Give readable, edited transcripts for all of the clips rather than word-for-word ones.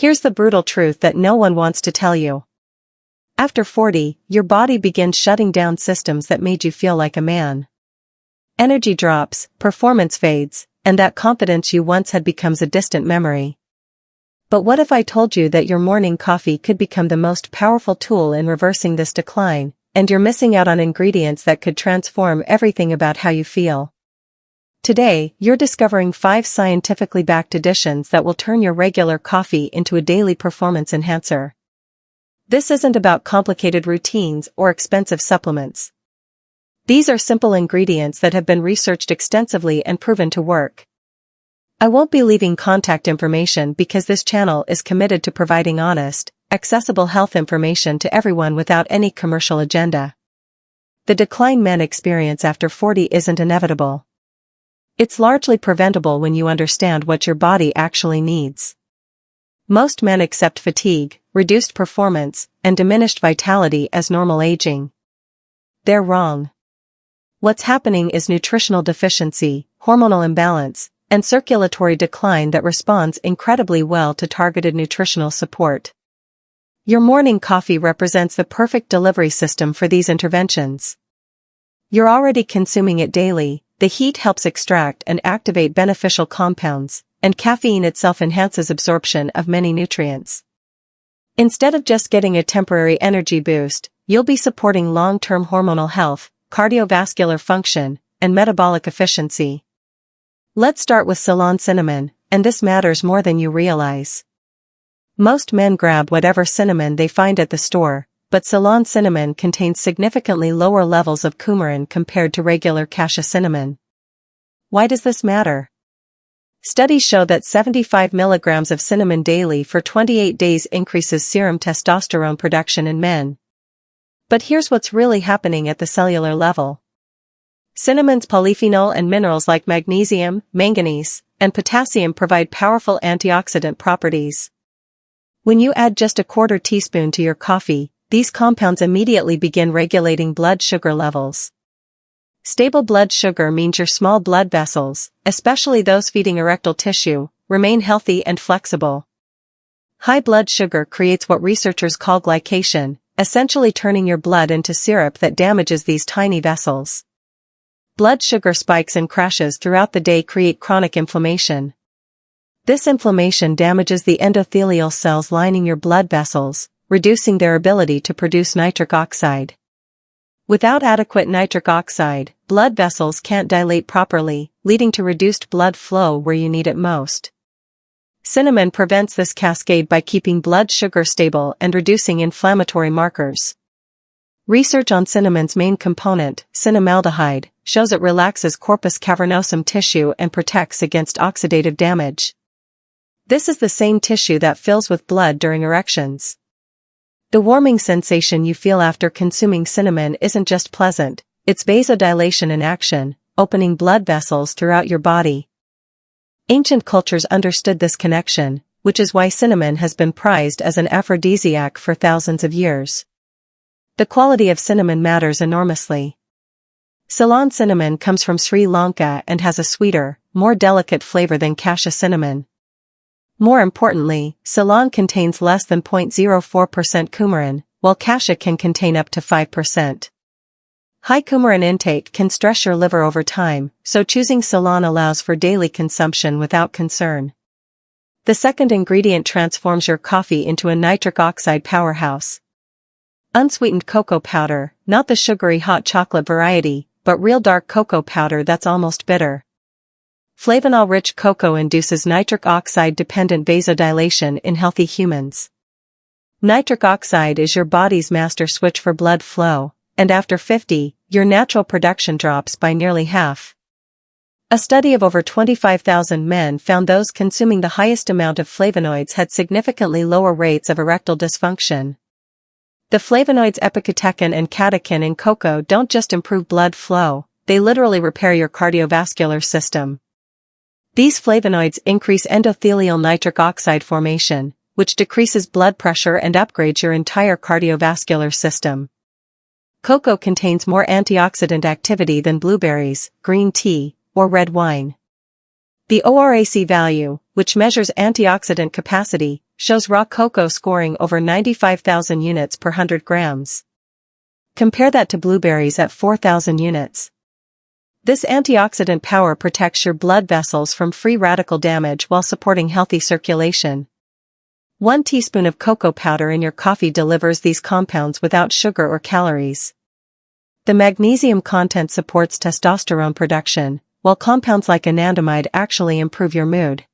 Here's the brutal truth that no one wants to tell you. After 40, your body begins shutting down systems that made you feel like a man. Energy drops, performance fades, and that confidence you once had becomes a distant memory. But what if I told you that your morning coffee could become the most powerful tool in reversing this decline, and you're missing out on ingredients that could transform everything about how you feel? Today, you're discovering 5 scientifically backed additions that will turn your regular coffee into a daily performance enhancer. This isn't about complicated routines or expensive supplements. These are simple ingredients that have been researched extensively and proven to work. I won't be leaving contact information because this channel is committed to providing honest, accessible health information to everyone without any commercial agenda. The decline men experience after 40 isn't inevitable. It's largely preventable when you understand what your body actually needs. Most men accept fatigue, reduced performance, and diminished vitality as normal aging. They're wrong. What's happening is nutritional deficiency, hormonal imbalance, and circulatory decline that responds incredibly well to targeted nutritional support. Your morning coffee represents the perfect delivery system for these interventions. You're already consuming it daily. The heat helps extract and activate beneficial compounds, and caffeine itself enhances absorption of many nutrients. Instead of just getting a temporary energy boost, you'll be supporting long-term hormonal health, cardiovascular function, and metabolic efficiency. Let's start with Ceylon cinnamon, and this matters more than you realize. Most men grab whatever cinnamon they find at the store, but Ceylon cinnamon contains significantly lower levels of coumarin compared to regular cassia cinnamon. Why does this matter? Studies show that 75 milligrams of cinnamon daily for 28 days increases serum testosterone production in men. But here's what's really happening at the cellular level. Cinnamon's polyphenol and minerals like magnesium, manganese, and potassium provide powerful antioxidant properties. When you add just a quarter teaspoon to your coffee, these compounds immediately begin regulating blood sugar levels. Stable blood sugar means your small blood vessels, especially those feeding erectile tissue, remain healthy and flexible. High blood sugar creates what researchers call glycation, essentially turning your blood into syrup that damages these tiny vessels. Blood sugar spikes and crashes throughout the day create chronic inflammation. This inflammation damages the endothelial cells lining your blood vessels, reducing their ability to produce nitric oxide. Without adequate nitric oxide, blood vessels can't dilate properly, leading to reduced blood flow where you need it most. Cinnamon prevents this cascade by keeping blood sugar stable and reducing inflammatory markers. Research on cinnamon's main component, cinnamaldehyde, shows it relaxes corpus cavernosum tissue and protects against oxidative damage. This is the same tissue that fills with blood during erections. The warming sensation you feel after consuming cinnamon isn't just pleasant, it's vasodilation in action, opening blood vessels throughout your body. Ancient cultures understood this connection, which is why cinnamon has been prized as an aphrodisiac for thousands of years. The quality of cinnamon matters enormously. Ceylon cinnamon comes from Sri Lanka and has a sweeter, more delicate flavor than cassia cinnamon. More importantly, Ceylon contains less than 0.04% coumarin, while cassia can contain up to 5%. High coumarin intake can stress your liver over time, so choosing Ceylon allows for daily consumption without concern. The second ingredient transforms your coffee into a nitric oxide powerhouse. Unsweetened cocoa powder, not the sugary hot chocolate variety, but real dark cocoa powder that's almost bitter. Flavanol-rich cocoa induces nitric oxide-dependent vasodilation in healthy humans. Nitric oxide is your body's master switch for blood flow, and after 50, your natural production drops by nearly half. A study of over 25,000 men found those consuming the highest amount of flavonoids had significantly lower rates of erectile dysfunction. The flavonoids epicatechin and catechin in cocoa don't just improve blood flow, they literally repair your cardiovascular system. These flavonoids increase endothelial nitric oxide formation, which decreases blood pressure and upgrades your entire cardiovascular system. Cocoa contains more antioxidant activity than blueberries, green tea, or red wine. The ORAC value, which measures antioxidant capacity, shows raw cocoa scoring over 95,000 units per 100 grams. Compare that to blueberries at 4,000 units. This antioxidant power protects your blood vessels from free radical damage while supporting healthy circulation. 1 teaspoon of cocoa powder in your coffee delivers these compounds without sugar or calories. The magnesium content supports testosterone production, while compounds like anandamide actually improve your mood.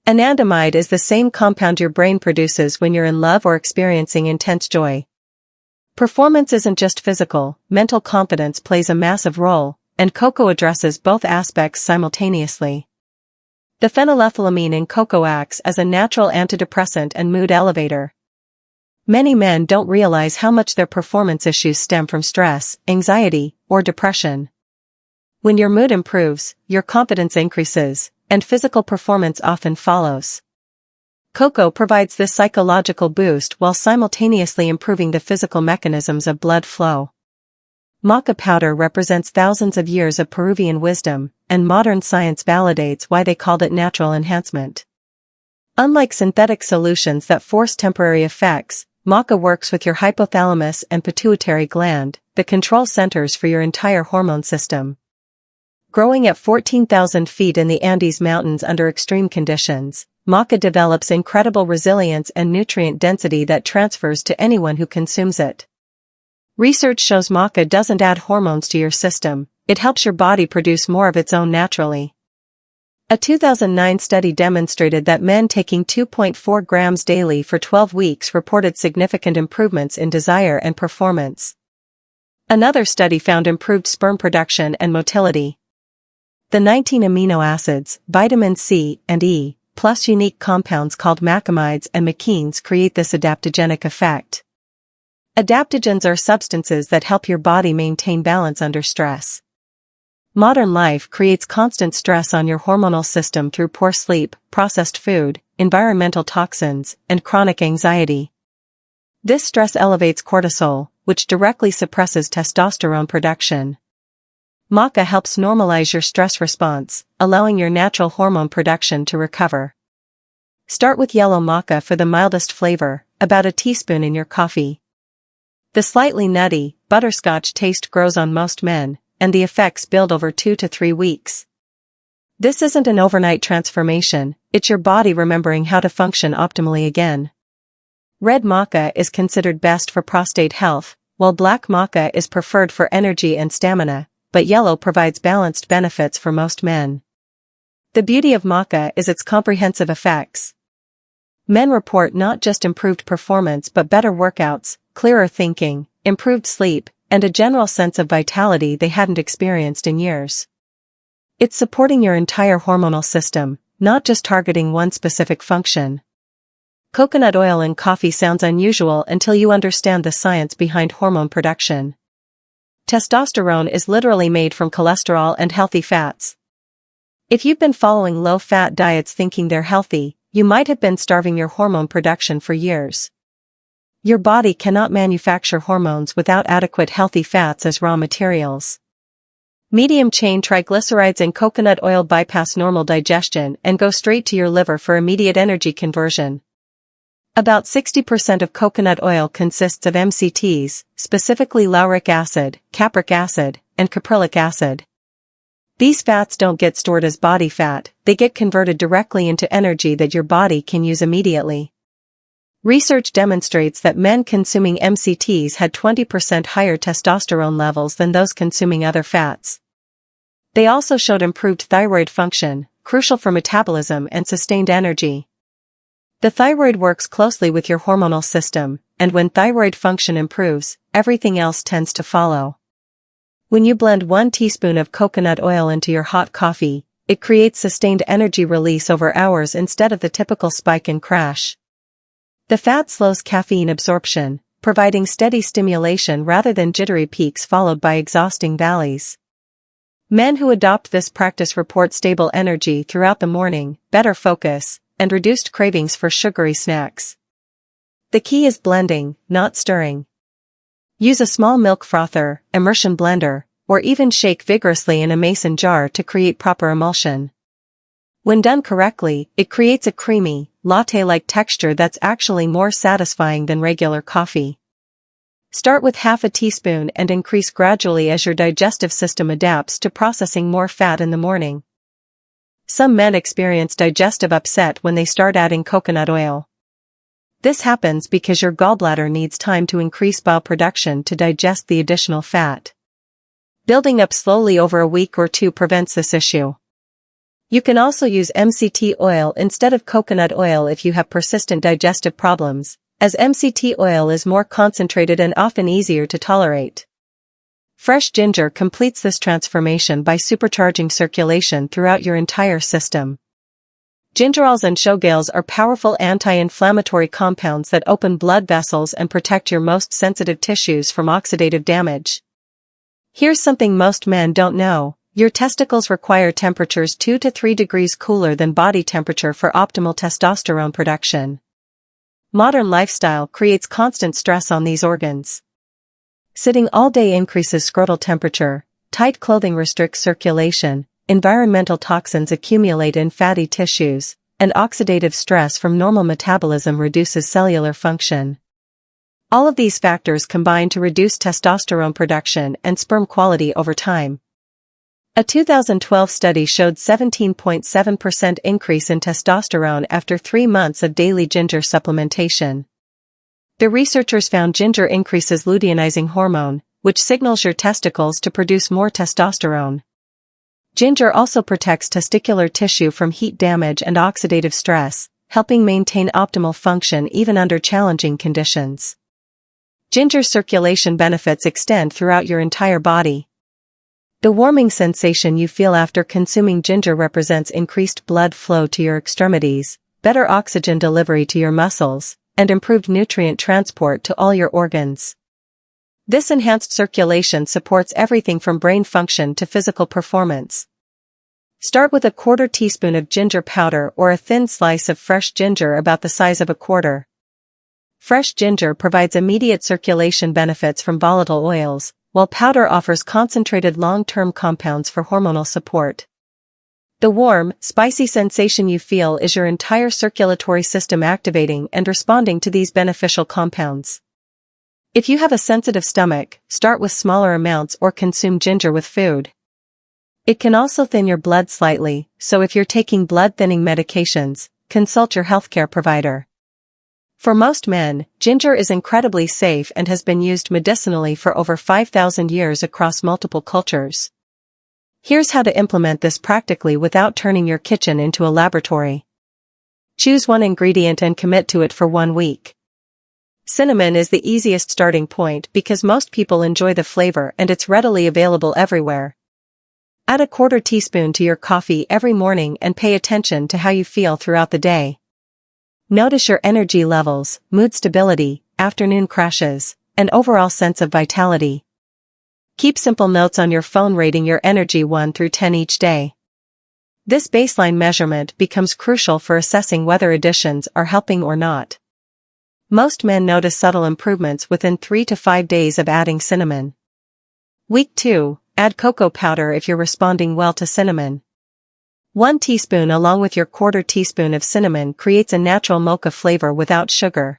Anandamide is the same compound your brain produces when you're in love or experiencing intense joy. Performance isn't just physical, mental confidence plays a massive role, and cocoa addresses both aspects simultaneously. The phenylethylamine in cocoa acts as a natural antidepressant and mood elevator. Many men don't realize how much their performance issues stem from stress, anxiety, or depression. When your mood improves, your confidence increases, and physical performance often follows. Cocoa provides this psychological boost while simultaneously improving the physical mechanisms of blood flow. Maca powder represents thousands of years of Peruvian wisdom, and modern science validates why they called it natural enhancement. Unlike synthetic solutions that force temporary effects, maca works with your hypothalamus and pituitary gland, the control centers for your entire hormone system. Growing at 14,000 feet in the Andes Mountains under extreme conditions, maca develops incredible resilience and nutrient density that transfers to anyone who consumes it. Research shows maca doesn't add hormones to your system, it helps your body produce more of its own naturally. A 2009 study demonstrated that men taking 2.4 grams daily for 12 weeks reported significant improvements in desire and performance. Another study found improved sperm production and motility. The 19 amino acids, vitamin C and E, plus unique compounds called macamides and machenes create this adaptogenic effect. Adaptogens are substances that help your body maintain balance under stress. Modern life creates constant stress on your hormonal system through poor sleep, processed food, environmental toxins, and chronic anxiety. This stress elevates cortisol, which directly suppresses testosterone production. Maca helps normalize your stress response, allowing your natural hormone production to recover. Start with yellow maca for the mildest flavor, about a teaspoon in your coffee. The slightly nutty, butterscotch taste grows on most men, and the effects build over 2 to 3 weeks. This isn't an overnight transformation, it's your body remembering how to function optimally again. Red maca is considered best for prostate health, while black maca is preferred for energy and stamina, but yellow provides balanced benefits for most men. The beauty of maca is its comprehensive effects. Men report not just improved performance but better workouts, clearer thinking, improved sleep, and a general sense of vitality they hadn't experienced in years. It's supporting your entire hormonal system, not just targeting one specific function. Coconut oil in coffee sounds unusual until you understand the science behind hormone production. Testosterone is literally made from cholesterol and healthy fats. If you've been following low-fat diets thinking they're healthy, you might have been starving your hormone production for years. Your body cannot manufacture hormones without adequate healthy fats as raw materials. Medium-chain triglycerides in coconut oil bypass normal digestion and go straight to your liver for immediate energy conversion. About 60% of coconut oil consists of MCTs, specifically lauric acid, capric acid, and caprylic acid. These fats don't get stored as body fat, they get converted directly into energy that your body can use immediately. Research demonstrates that men consuming MCTs had 20% higher testosterone levels than those consuming other fats. They also showed improved thyroid function, crucial for metabolism and sustained energy. The thyroid works closely with your hormonal system, and when thyroid function improves, everything else tends to follow. When you blend 1 teaspoon of coconut oil into your hot coffee, it creates sustained energy release over hours instead of the typical spike and crash. The fat slows caffeine absorption, providing steady stimulation rather than jittery peaks followed by exhausting valleys. Men who adopt this practice report stable energy throughout the morning, better focus, and reduced cravings for sugary snacks. The key is blending, not stirring. Use a small milk frother, immersion blender, or even shake vigorously in a mason jar to create proper emulsion. When done correctly, it creates a creamy, latte-like texture that's actually more satisfying than regular coffee. Start with half a teaspoon and increase gradually as your digestive system adapts to processing more fat in the morning. Some men experience digestive upset when they start adding coconut oil. This happens because your gallbladder needs time to increase bile production to digest the additional fat. Building up slowly over a week or two prevents this issue. You can also use MCT oil instead of coconut oil if you have persistent digestive problems, as MCT oil is more concentrated and often easier to tolerate. Fresh ginger completes this transformation by supercharging circulation throughout your entire system. Gingerols and showgales are powerful anti-inflammatory compounds that open blood vessels and protect your most sensitive tissues from oxidative damage. Here's something most men don't know: your testicles require temperatures 2 to 3 degrees cooler than body temperature for optimal testosterone production. Modern lifestyle creates constant stress on these organs. Sitting all day increases scrotal temperature, tight clothing restricts circulation, environmental toxins accumulate in fatty tissues, and oxidative stress from normal metabolism reduces cellular function. All of these factors combine to reduce testosterone production and sperm quality over time. A 2012 study showed 17.7% increase in testosterone after 3 months of daily ginger supplementation. The researchers found ginger increases luteinizing hormone, which signals your testicles to produce more testosterone. Ginger also protects testicular tissue from heat damage and oxidative stress, helping maintain optimal function even under challenging conditions. Ginger circulation benefits extend throughout your entire body. The warming sensation you feel after consuming ginger represents increased blood flow to your extremities, better oxygen delivery to your muscles, and improved nutrient transport to all your organs. This enhanced circulation supports everything from brain function to physical performance. Start with a 1/4 teaspoon of ginger powder or a thin slice of fresh ginger about the size of a quarter. Fresh ginger provides immediate circulation benefits from volatile oils, while powder offers concentrated long-term compounds for hormonal support. The warm, spicy sensation you feel is your entire circulatory system activating and responding to these beneficial compounds. If you have a sensitive stomach, start with smaller amounts or consume ginger with food. It can also thin your blood slightly, so if you're taking blood-thinning medications, consult your healthcare provider. For most men, ginger is incredibly safe and has been used medicinally for over 5,000 years across multiple cultures. Here's how to implement this practically without turning your kitchen into a laboratory. Choose one ingredient and commit to it for 1 week. Cinnamon is the easiest starting point because most people enjoy the flavor and it's readily available everywhere. Add a 1/4 teaspoon to your coffee every morning and pay attention to how you feel throughout the day. Notice your energy levels, mood stability, afternoon crashes, and overall sense of vitality. Keep simple notes on your phone rating your energy 1 through 10 each day. This baseline measurement becomes crucial for assessing whether additions are helping or not. Most men notice subtle improvements within 3 to 5 days of adding cinnamon. Week 2, add cocoa powder if you're responding well to cinnamon. 1 teaspoon along with your 1/4 teaspoon of cinnamon creates a natural mocha flavor without sugar.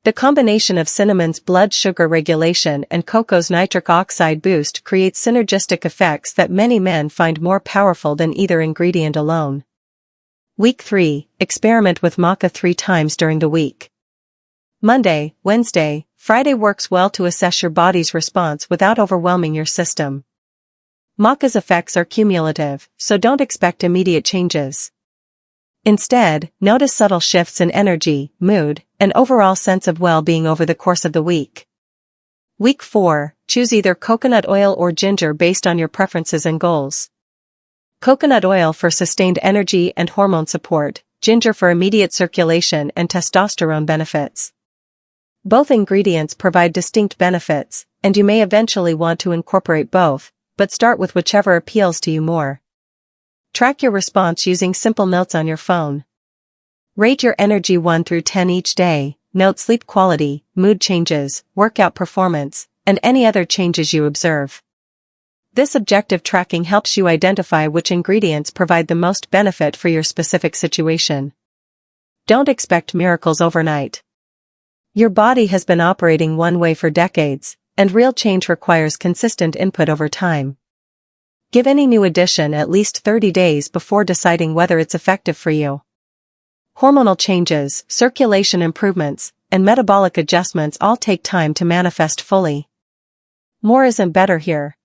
The combination of cinnamon's blood sugar regulation and cocoa's nitric oxide boost creates synergistic effects that many men find more powerful than either ingredient alone. Week 3, experiment with maca 3 times during the week. Monday, Wednesday, Friday works well to assess your body's response without overwhelming your system. Maca's effects are cumulative, so don't expect immediate changes. Instead, notice subtle shifts in energy, mood, and overall sense of well-being over the course of the week. Week 4, choose either coconut oil or ginger based on your preferences and goals. Coconut oil for sustained energy and hormone support, ginger for immediate circulation and testosterone benefits. Both ingredients provide distinct benefits, and you may eventually want to incorporate both, but start with whichever appeals to you more. Track your response using simple notes on your phone. Rate your energy 1 through 10 each day, note sleep quality, mood changes, workout performance, and any other changes you observe. This objective tracking helps you identify which ingredients provide the most benefit for your specific situation. Don't expect miracles overnight. Your body has been operating one way for decades, and real change requires consistent input over time. Give any new addition at least 30 days before deciding whether it's effective for you. Hormonal changes, circulation improvements, and metabolic adjustments all take time to manifest fully. More isn't better here.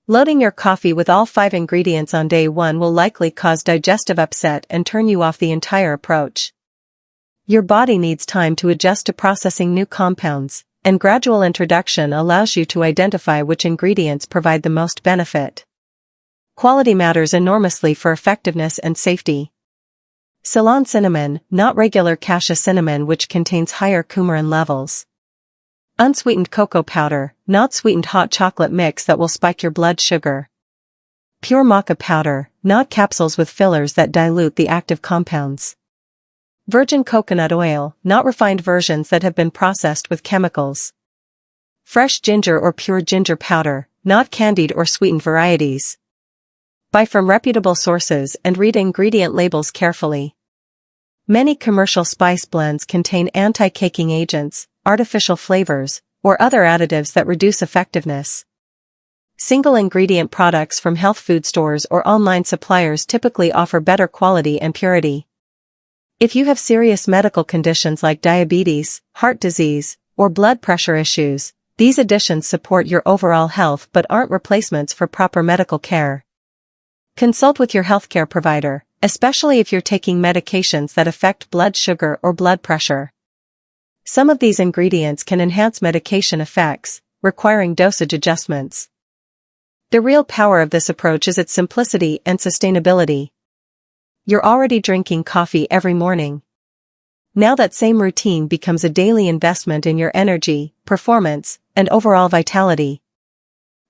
Loading your coffee with all 5 ingredients on day 1 will likely cause digestive upset and turn you off the entire approach. Your body needs time to adjust to processing new compounds, and gradual introduction allows you to identify which ingredients provide the most benefit. Quality matters enormously for effectiveness and safety. Ceylon cinnamon, not regular cassia cinnamon, which contains higher coumarin levels. Unsweetened cocoa powder, not sweetened hot chocolate mix that will spike your blood sugar. Pure maca powder, not capsules with fillers that dilute the active compounds. Virgin coconut oil, not refined versions that have been processed with chemicals. Fresh ginger or pure ginger powder, not candied or sweetened varieties. Buy from reputable sources and read ingredient labels carefully. Many commercial spice blends contain anti-caking agents, artificial flavors, or other additives that reduce effectiveness. Single-ingredient products from health food stores or online suppliers typically offer better quality and purity. If you have serious medical conditions like diabetes, heart disease, or blood pressure issues, these additions support your overall health but aren't replacements for proper medical care. Consult with your healthcare provider, especially if you're taking medications that affect blood sugar or blood pressure. Some of these ingredients can enhance medication effects, requiring dosage adjustments. The real power of this approach is its simplicity and sustainability. You're already drinking coffee every morning. Now that same routine becomes a daily investment in your energy, performance, and overall vitality.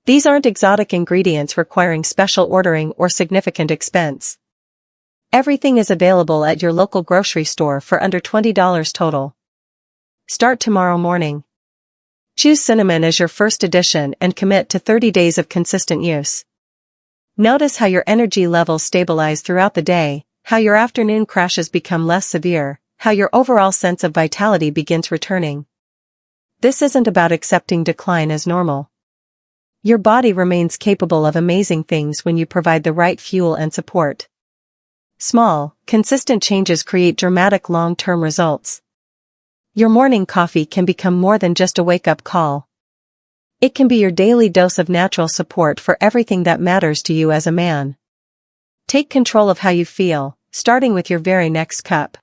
These aren't exotic ingredients requiring special ordering or significant expense. Everything is available at your local grocery store for under $20 total. Start tomorrow morning. Choose cinnamon as your first addition and commit to 30 days of consistent use. Notice how your energy levels stabilize throughout the day, how your afternoon crashes become less severe, how your overall sense of vitality begins returning. This isn't about accepting decline as normal. Your body remains capable of amazing things when you provide the right fuel and support. Small, consistent changes create dramatic long-term results. Your morning coffee can become more than just a wake-up call. It can be your daily dose of natural support for everything that matters to you as a man. Take control of how you feel, starting with your very next cup.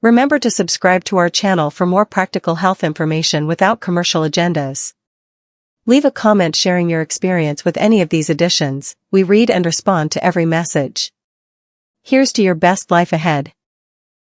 Remember to subscribe to our channel for more practical health information without commercial agendas. Leave a comment sharing your experience with any of these additions. We read and respond to every message. Here's to your best life ahead.